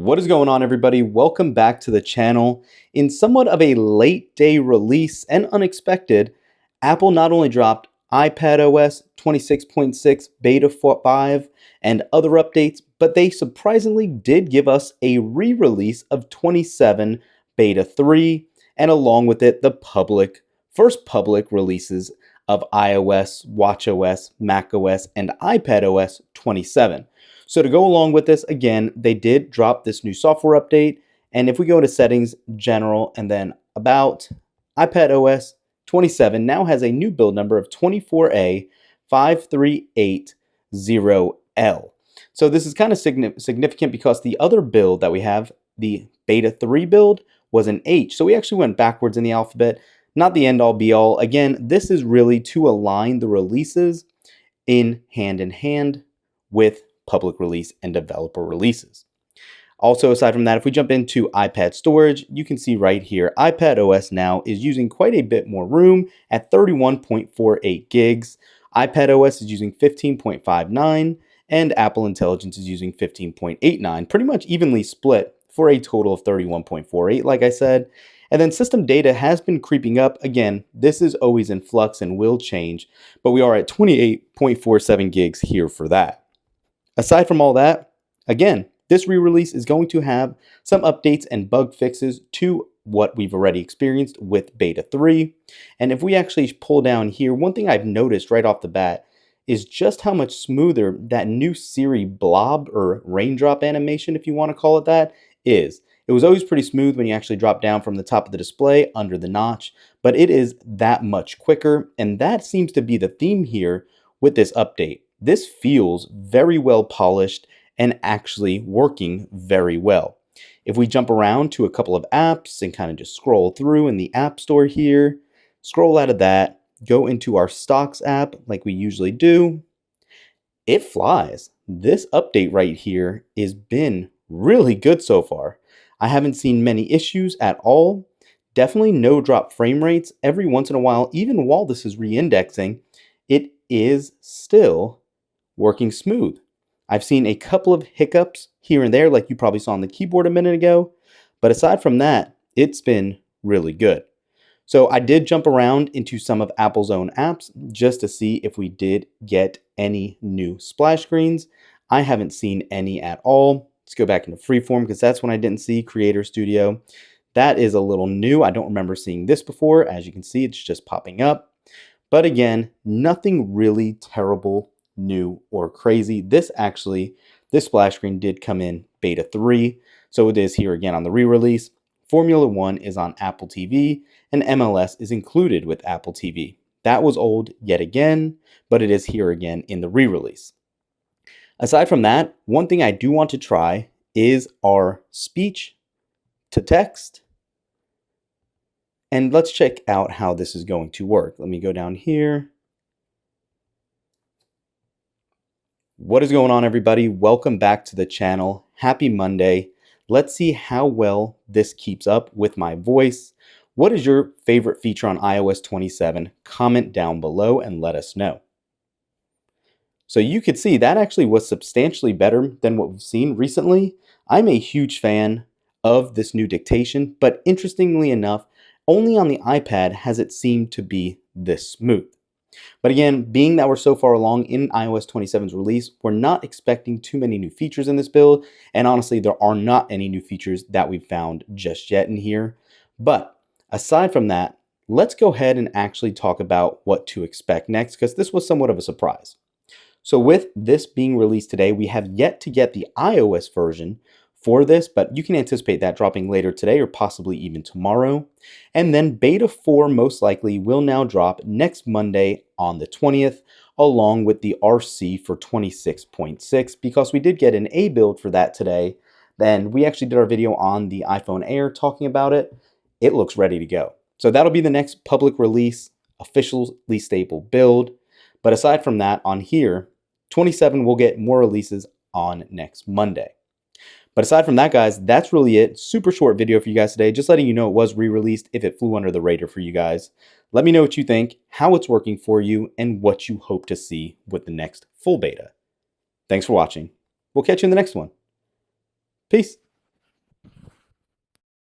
What is going on, everybody? Welcome back to the channel. In somewhat of a late day release and unexpected, Apple not only dropped iPadOS 26.6 Beta 5 and other updates, but they surprisingly did give us a re-release of 27 Beta 3, and along with it, the first public releases of iOS, watchOS, macOS, and iPadOS 27. So to go along with this, again, they did drop this new software update. And if we go to settings, general, and then about, iPadOS 27 now has a new build number of 24A5380L. So this is kind of significant because the other build that we have, the Beta 3 build, was an H. So we actually went backwards in the alphabet. Not the end all be all. Again, this is really to align the releases in hand with public release and developer releases. Also, aside from that, if we jump into iPad storage, you can see right here, iPadOS now is using quite a bit more room at 31.48 gigs. iPadOS is using 15.59, and Apple Intelligence is using 15.89, pretty much evenly split for a total of 31.48, like I said. And then system data has been creeping up. Again, this is always in flux and will change, but we are at 28.47 gigs here for that. Aside from all that, again, this re-release is going to have some updates and bug fixes to what we've already experienced with Beta 3. And if we actually pull down here, one thing I've noticed right off the bat is just how much smoother that new Siri blob or raindrop animation, if you want to call it that, is. It was always pretty smooth when you actually drop down from the top of the display under the notch, but it is that much quicker, and that seems to be the theme here with this update. This feels very well polished and actually working very well. If we jump around to a couple of apps and kind of just scroll through in the App Store here, scroll out of that, go into our Stocks app like we usually do, it flies. This update right here has been really good so far. I haven't seen many issues at all. Definitely no drop frame rates. Every once in a while, even while this is re-indexing, it is still working smooth. I've seen a couple of hiccups here and there, like you probably saw on the keyboard a minute ago, but aside from that, it's been really good. So I did jump around into some of Apple's own apps just to see if we did get any new splash screens. I haven't seen any at all. Let's go back into Freeform because that's when I didn't see Creator Studio. That is a little new. I don't remember seeing this before. As you can see, it's just popping up. But again, nothing really terrible, new, or crazy. This splash screen did come in Beta 3, so it is here again on the re-release. Formula 1 is on Apple TV, and MLS is included with Apple TV. That was old yet again, but it is here again in the re-release. Aside from that, one thing I do want to try is our speech to text. And let's check out how this is going to work. Let me go down here. What is going on, everybody? Welcome back to the channel. Happy Monday. Let's see how well this keeps up with my voice. What is your favorite feature on iOS 27? Comment down below and let us know. So you could see that actually was substantially better than what we've seen recently. I'm a huge fan of this new dictation, but interestingly enough, only on the iPad has it seemed to be this smooth. But again, being that we're so far along in iOS 27's release, we're not expecting too many new features in this build. And honestly, there are not any new features that we've found just yet in here. But aside from that, let's go ahead and actually talk about what to expect next, because this was somewhat of a surprise. So with this being released today, we have yet to get the iOS version for this, but you can anticipate that dropping later today or possibly even tomorrow. And then Beta 4 most likely will now drop next Monday on the 20th, along with the RC for 26.6, because we did get an A build for that today. Then we actually did our video on the iPhone Air talking about it. It looks ready to go. So that'll be the next public release, officially stable build. But aside from that, on here, 27 will get more releases on next Monday. But aside from that, guys, that's really it. Super short video for you guys today. Just letting you know it was re-released if it flew under the radar for you guys. Let me know what you think, how it's working for you, and what you hope to see with the next full beta. Thanks for watching. We'll catch you in the next one. Peace.